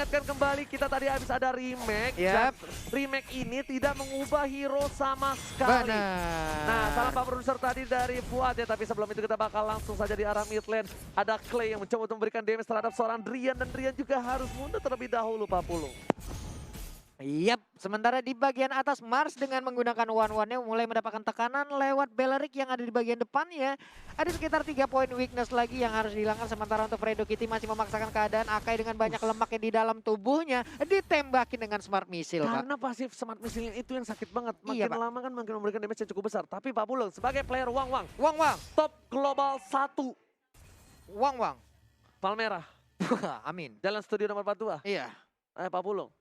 mengingatkan kembali kita tadi habis ada remake. Dan remake ini tidak mengubah hero sama sekali. Nah, salah Pak Produser tadi dari Fuad ya, tapi sebelum itu kita bakal langsung saja di arah mid lane. Ada Clay yang mencoba untuk memberikan damage terhadap seorang Drian, dan Drian juga harus mundur terlebih dahulu Pak Pulung. Yap, sementara di bagian atas Mars dengan menggunakan one-one-nya mulai mendapatkan tekanan lewat Belleric yang ada di bagian depannya. Ada sekitar 3 poin weakness lagi yang harus dihilangkan, sementara untuk Fredo Kitty masih memaksakan keadaan. Akai dengan banyak lemaknya di dalam tubuhnya ditembakin dengan smart missile, Pak. Karena pasif smart missile itu yang sakit banget. Makin Iya, Pak. lama kan makin memberikan damage yang cukup besar. Tapi Pak Pulung sebagai player Wang, Wang, top global 1 Wang. Palmerah. Amin. Jalan studio nomor 42. Iya. Pak Pulung.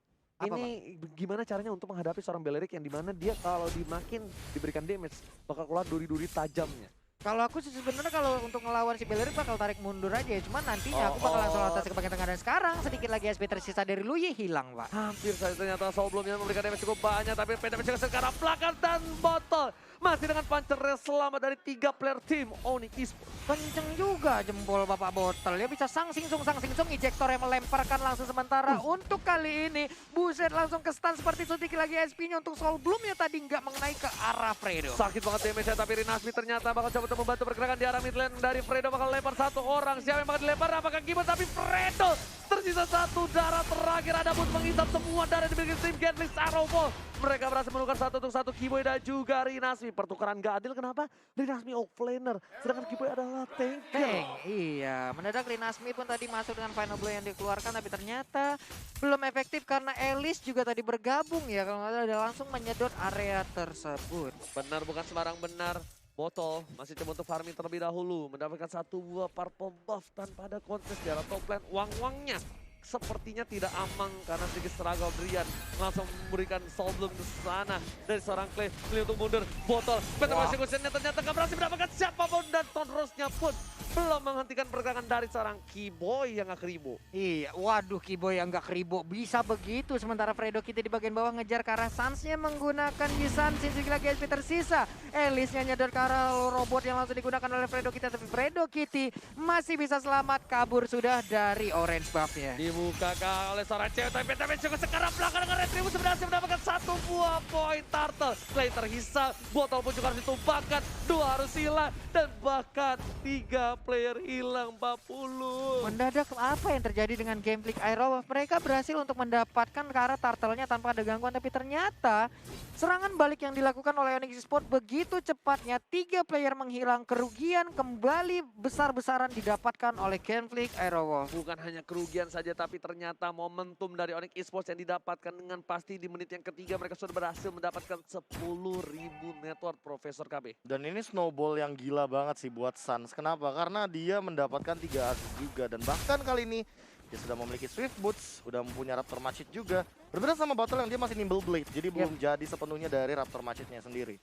Apa, Ini gimana caranya untuk menghadapi seorang Belleric yang dimana dia kalau dimakin diberikan damage bakal keluar duri-duri tajamnya. Kalau aku sih sebenarnya kalau untuk ngelawan si Belleric bakal tarik mundur aja ya. Cuman nantinya aku bakal langsung atas ke bagian tengah, dan sekarang sedikit lagi SP tersisa dari Luyi hilang, Pak. Hampir saja ternyata sebelumnya memberikan damage cukup banyak, tapi damage juga sekarang belakang dan botol. Masih dengan punchernya selamat dari 3 player tim Onyx Esports. Kenceng juga jempol Bapak Botol ya, bisa sang singsung ejektor yang melemparkan langsung. Sementara untuk kali ini buset langsung ke stun seperti sedikit lagi SP-nya untuk Soul Bloom yang tadi nggak mengenai ke arah Fredo. Sakit banget damage-nya, tapi Rinasmi ternyata bakal coba untuk membantu pergerakan di arah mid lane dari Fredo. Bakal lempar satu orang, siapa yang bakal dilempar? Apakah Gibbon? Tapi Fredo tersisa satu darah terakhir. Ada Boots menghisap semua darah di bagian tim Gatling Arrowball. Mereka berhasil menukar 1-1 Kiboy dan juga Rinasmi. Pertukaran gak adil, kenapa? Rinasmi offlaner, sedangkan Kiboy adalah tanker. Iya, mendadak Rinasmi pun tadi masuk dengan final blow yang dikeluarkan, tapi ternyata belum efektif karena Elis juga tadi bergabung ya. Kalau nggak salah dia langsung menyedot area tersebut. Benar, bukan sembarang benar. Botol masih coba untuk farming terlebih dahulu. Mendapatkan satu buah purple buff tanpa ada kontes di arah top lane. Wang-wangnya sepertinya tidak aman karena sedikit struggle. Drian langsung memberikan Soul Bloom ke sana dari seorang Clay. Pilih untuk mundur. Botol Petrus ternyata gak berhasil mendapatkan siapapun, dan Tonrosnya pun belum menghentikan pergerakan dari seorang Kiboy yang gak keribu. Iya, waduh Kiboy yang gak keribu bisa begitu. Sementara Fredo Kitty di bagian bawah ngejar ke arah Sans-nya menggunakan Yisan. Sedikit lagi SP tersisa. Elisnya nyedot ke arah robot yang langsung digunakan oleh Fredo Kitty. Tapi Fredo Kitty masih bisa selamat kabur sudah dari orange buff-nya. Dibuka oleh seorang cewek, tapi juga sekarang belakang dengan Retribution berhasil mendapatkan satu buah poin turtle. Clay terhisap, Botol pun juga harus ditumpahkan, 2 harus hilang, dan bahkan 3 player hilang 40. Mendadak apa yang terjadi dengan game Flick Aero? Mereka berhasil untuk mendapatkan ke arah turtle-nya tanpa ada gangguan, tapi ternyata serangan balik yang dilakukan oleh Onyx Esports begitu cepatnya. 3 player menghilang, kerugian kembali besar-besaran didapatkan oleh game Flick Aero. Bukan hanya kerugian saja, tapi ternyata momentum dari Onyx Esports yang didapatkan dengan pasti di menit yang ketiga. Mereka sudah berhasil mendapatkan 10.000 network, Profesor KB. Dan ini snowball yang gila banget sih buat Suns. Kenapa? Karena dia mendapatkan 3 assist juga. Dan bahkan kali ini dia sudah memiliki Swift Boots, sudah mempunyai Raptor Machete juga. Berbeda sama Bottle yang dia masih Nimble Blade, jadi belum jadi sepenuhnya dari Raptor Machete-nya sendiri.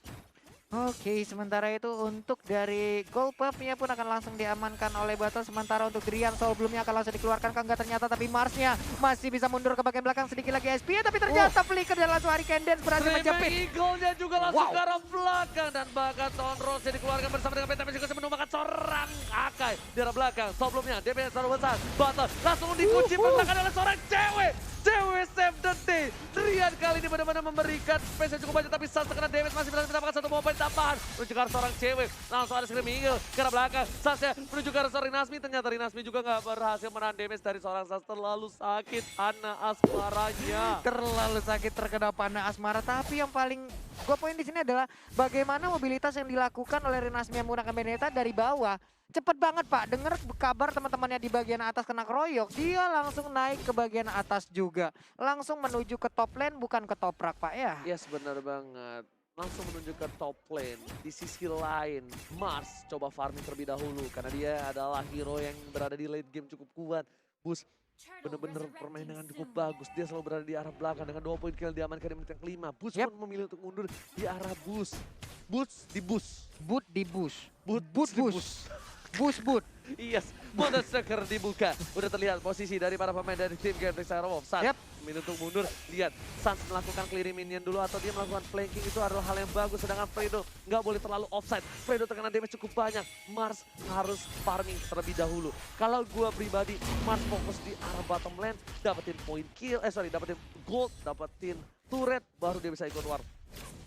Oke, sementara itu untuk dari gold buff-nya pun akan langsung diamankan oleh Bottle. Sementara untuk Drian, Soul Bloom-nya akan langsung dikeluarkan. Enggak, ternyata tapi Mars-nya masih bisa mundur ke bagian belakang, sedikit lagi SP-nya. Tapi ternyata Flicker dan langsung Hurricane Dance berhasil menjepit. Eagle-nya juga langsung ke arah belakang, dan bahkan Tonros yang dikeluarkan bersama dengan Pentamis juga menumbangkan seorang Akai di arah belakang. Soul Bloom-nya, DPS terlalu besar. Bottle langsung dikunci belakang oleh seorang cewek. Cewek save the day. Drian kali ini benar-benar memberikan space yang cukup banyak, tapi Sans terkena damage masih berhasil mendapatkan satu poin tambahan. Menuju ke arah seorang cewek, langsung ada Screaming Eagle ke arah belakang. Sansnya menuju ke arah seorang Rinasmi, ternyata Rinasmi juga nggak berhasil menahan damage dari seorang Sans. Terlalu sakit Ana asmaranya. Terlalu sakit terkena panah asmara. Tapi yang paling gue poin di sini adalah bagaimana mobilitas yang dilakukan oleh Rinasmi yang menggunakan Benedetta dari bawah. Cepet banget Pak, dengar kabar teman-temannya di bagian atas kena keroyok, dia langsung naik ke bagian atas juga. Langsung menuju ke top lane, bukan ke toprak Pak ya. Yes, benar banget. Langsung menuju ke top lane. Di sisi lain, Mars coba farming terlebih dahulu, karena dia adalah hero yang berada di late game cukup kuat. Bus benar-benar permainan dengan cukup bagus. Dia selalu berada di arah belakang dengan 2 poin kill diamankan di menit yang kelima. Bus pun memilih untuk mundur di arah bus. Boots di bus. Boot di bus. Boots di bus. Bus boot. Yes, Moonstrucker dibuka. Udah terlihat posisi dari para pemain dari tim Genflix Aerowolf. Sans Yap. minum untuk mundur. Lihat, Sans melakukan clearing minion dulu atau dia melakukan flanking itu adalah hal yang bagus. Sedangkan Fredo nggak boleh terlalu offside. Fredo terkena damage cukup banyak. Mars harus farming terlebih dahulu. Kalau gua pribadi, Mars fokus di arah bottom lane, dapetin point kill, dapetin gold, dapetin turret, baru dia bisa ikut war.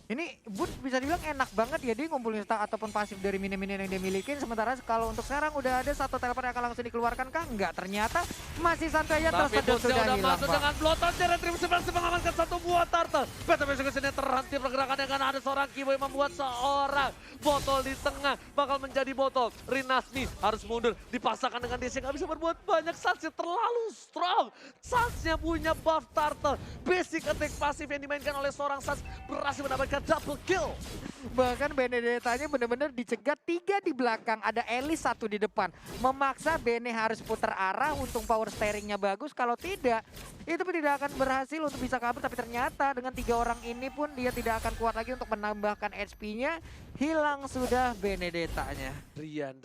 Ini Bud bisa dibilang enak banget ya, dia ngumpulin stack ataupun pasif dari minion-minion yang dia milikin. Sementara kalau untuk sekarang udah ada satu teleport yang akan langsung dikeluarkan kah? Enggak, ternyata masih santai aja, Tapi tersedot Bootsnya sudah udah hilang masuk Pak. dengan blotonnya, Retribution berhasil mengamankan satu buah turtle. Betul besok kesini terhenti pergerakannya karena ada seorang Kiboy membuat seorang botol di tengah. Bakal menjadi botol. Rinasmi harus mundur, dipaksakan dengan DC, nggak bisa berbuat banyak. Sansnya terlalu strong. Sansnya punya buff turtle. Basic attack pasif yang dimainkan oleh seorang Sans berhasil mendapatkan double kill. Bahkan Benedetta-nya benar-benar dicegat 3 di belakang, ada Elise 1 di depan. Memaksa Bene harus putar arah, untung power steeringnya bagus. Kalau tidak, itu pun tidak akan berhasil untuk bisa kabur. Tapi ternyata dengan 3 orang ini pun dia tidak akan kuat lagi untuk menambahkan HP-nya. Hilang sudah Benedetta-nya. Rian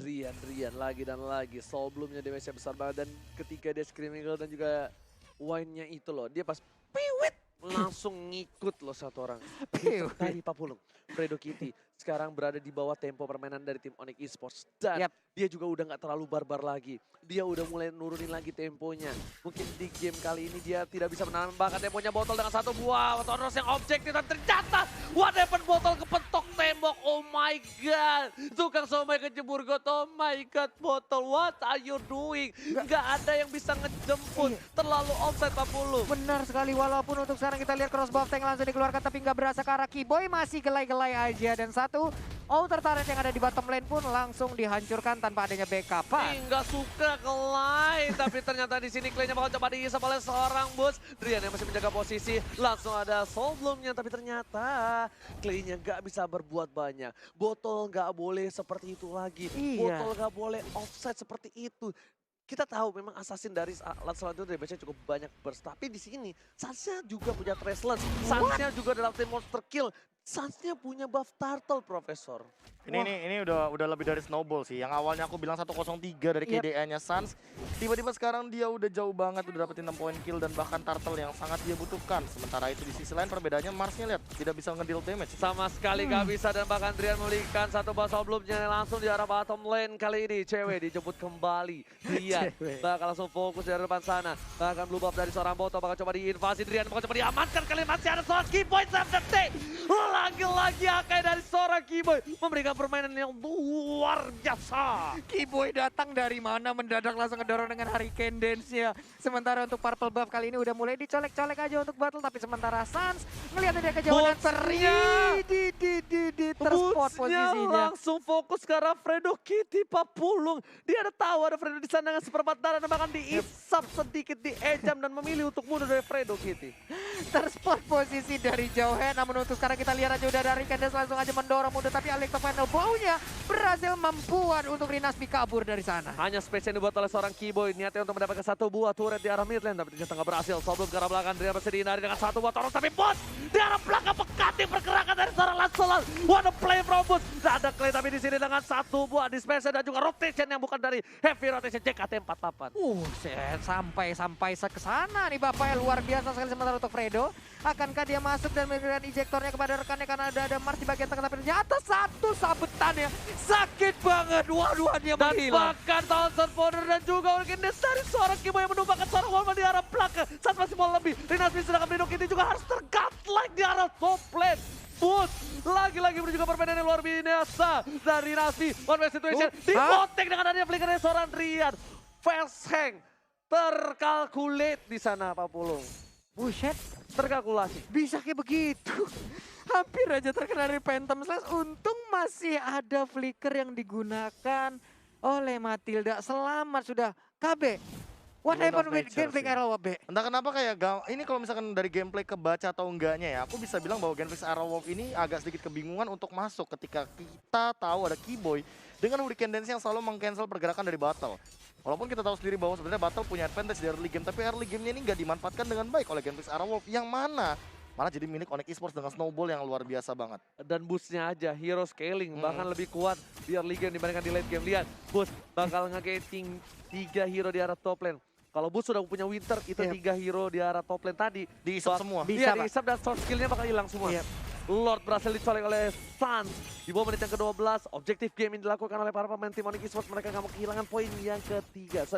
lagi dan lagi. Sebelumnya damage-nya besar banget dan ketika dia screaming Girl dan juga wine-nya itu loh, dia pas piwit langsung ngikut loh satu orang. Piwit. Dari Papulung, Fredo Kitty sekarang berada di bawah tempo permainan dari tim Onyx Esports. Dan Yap. dia juga udah nggak terlalu barbar lagi. Dia udah mulai nurunin lagi temponya. Mungkin di game kali ini dia tidak bisa menambahkan temponya botol dengan satu buah Toros yang objektif. Dan ternyata what happened, botol kepentok tembok. Oh my god. Tukang somai kejebur got. Oh my god, botol, what are you doing? Nggak ada yang bisa ngejemput. Terlalu offside Papulung. Benar sekali, walaupun untuk sekarang kita lihat cross buff tank langsung dikeluarkan tapi nggak berasa ke arah Kiboy, masih gelai-gelai aja. Dan satu outer turret yang ada di bottom lane pun langsung dihancurkan tanpa adanya backupan. Nggak suka Clay, tapi ternyata di sini Clay-nya bakal coba diisap oleh seorang bos. Drian yang masih menjaga posisi, langsung ada Soulbloom-nya, tapi ternyata Clay-nya nggak bisa berbuat banyak. Botol nggak boleh seperti itu lagi. Iya. Botol nggak boleh offside seperti itu. Kita tahu memang assassin dari Lancelot itu damage-nya cukup banyak burst. Tapi di sini Sansnya juga punya Traceless. Sansnya juga dalam tim monster kill. Sansnya punya buff turtle, Profesor. Ini udah lebih dari snowball sih. Yang awalnya aku bilang 103 dari Yep. KDA-nya Sans. Tiba-tiba sekarang dia udah jauh banget, udah dapetin 6 poin kill dan bahkan turtle yang sangat dia butuhkan. Sementara itu di sisi lain perbedaannya Marsnya lihat tidak bisa ngedeal damage. Sama sekali gak bisa dan bahkan Drian memberikan satu basal belumnya langsung di arah bottom lane kali ini. Cewek dijemput kembali. Drian Cewek. bakal langsung fokus dari depan sana. Bahkan blue buff dari seorang botol bakal coba diinvasi. Drian bakal coba diamankan kali ini. Masih ada seorang Keyboy Safety. Lagi-lagi Akai dari seorang Keyboy memberikan permainan yang luar biasa. Kiboy datang dari mana mendadak langsung ngedorong dengan Hurricane Dance-nya. Sementara untuk purple buff kali ini udah mulai dicolek-colek aja untuk battle. Tapi sementara Sans ngelihat dia kejauhan perih di terspot Bootsnya posisinya. langsung fokus ke arah Fredo Kitty Papulung. Dia ada tahu ada Fredo di sana dengan seperempat darah dan bahkan diisap sedikit di ejam dan memilih untuk mundur dari Fredo Kitty. Terspot posisi dari jauhnya. Namun untuk sekarang kita lihat aja udah dari Candace langsung aja mendorong mundur. Tapi Alexa Final Bow-nya berhasil membuat untuk Rinasmi kabur dari sana. Hanya space yang dibuat oleh seorang Keyboy. Niatnya untuk mendapatkan satu buah turret di arah mid lane. Tapi ternyata nggak berhasil. Sebelum ke arah belakang dia masih dihindari dengan satu buah Toros. Tapi bos di arah belakang pekati pergerakan dari seorang Lancelot. What a play from bos. Ada Clay tapi di sini dengan satu buah dispenser dan juga rotation yang bukan dari heavy rotation JKT48. Sampai ke sana nih Bapak ya, luar biasa sekali. Sementara untuk Fredo, akankah dia masuk dan memberikan ejektornya kepada rekannya karena ada Mars di bagian tengah, tapi ternyata satu sabetannya sakit banget. Waduh, dia Dan menghilang. bahkan Thousand Powder dan juga Orkides dari seorang Kimo yang menumpahkan seorang Wolfman di arah belakang. Saat masih mau lebih, Rinasmi sedangkan Fredo Kitty juga harus tergodlike di arah top lane. Boots lagi-lagi juga permainan yang luar biasa dari Rinasmi. One way situation dipotek dengan adanya flicker dari seorang Rian. Fast hang terkalkulate di sana Papulung. Buset, Terkalkulasi. bisa kayak begitu. Hampir aja terkena dari Phantom Slash. Untung masih ada flicker yang digunakan oleh Matilda. Selamat sudah. KB, what Moon of happened with Nature Genflix sih. Arrow, B? Entah kenapa kayak ini kalau misalkan dari gameplay kebaca atau enggaknya ya, aku bisa bilang bahwa Genflix Aerowolf ini agak sedikit kebingungan untuk masuk ketika kita tahu ada Keyboy dengan Hurricane Dance yang selalu meng-cancel pergerakan dari battle. Walaupun kita tahu sendiri bahwa sebenarnya battle punya advantage di early game, tapi early game-nya ini nggak dimanfaatkan dengan baik oleh Genflix Aerowolf yang mana malah jadi milik Onyx Esports dengan snowball yang luar biasa banget. Dan boostnya aja, hero scaling, Hmm. bahkan lebih kuat biar league game dibandingkan di late game. Lihat, boost bakal nge-gating 3 hero di arah top lane. Kalau boost sudah punya Winter, itu Yep. 3 hero di arah top lane tadi. Diisap Bak- semua. Bisa, Iya, Pak. diisap dan short skillnya bakal hilang semua. Yep. Lord berhasil dicolek oleh Suns. Di bawah menit yang ke-12, objektif game yang dilakukan oleh para pemain tim Onyx Esports. Mereka nggak mau kehilangan poin yang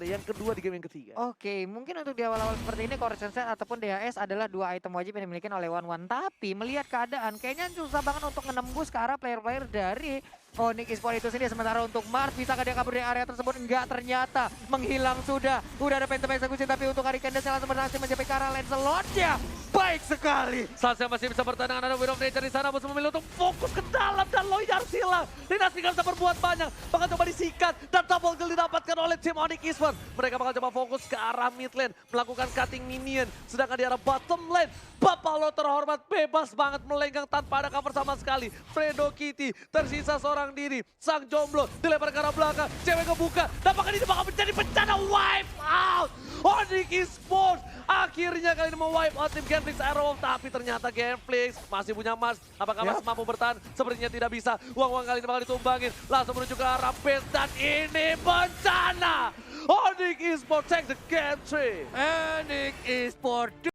yang kedua di game yang ketiga. Oke, mungkin untuk di awal-awal seperti ini Correction Set ataupun DHS adalah 2 item wajib yang dimiliki oleh One. Tapi melihat keadaan kayaknya susah banget untuk menembus ke arah player-player dari Onyx Esports itu sendiri. Sementara untuk Mars, bisakah dia kabur dari area tersebut? Enggak, ternyata menghilang sudah. Udah ada Phantom Execution, tapi untuk Hurricane Dash langsung berhasil mencapai ke arah Lancelot-nya. Baik sekali. Suns yang masih bisa bertahan dengan ada Will of Nature di sana, bos memilih untuk fokus ke dalam dan Loyar hilang. Dynasty nggak bisa berbuat banyak, bakal coba disikat dan double kill didapatkan oleh tim Onyx Esports. Mereka bakal coba fokus ke arah mid lane, melakukan cutting minion. Sedangkan di arah bottom lane, Bapalo terhormat bebas banget melenggang tanpa ada cover sama sekali. Fredo Kitty tersisa seorang diri, sang jomblo dilempar ke arah belakang, cewek kebuka, apakah ini bakal menjadi bencana wipe out? Onyx Esports akhirnya kali ini mau-wipe out tim Genflix Arrow, tapi ternyata Genflix masih punya Mars. Apakah Mars mampu bertahan? Sepertinya tidak bisa. Uang-uang kali ini bakal ditumbangin, langsung menuju ke arah base dan ini bencana. Onyx Esports take the game 3. Onyx Esports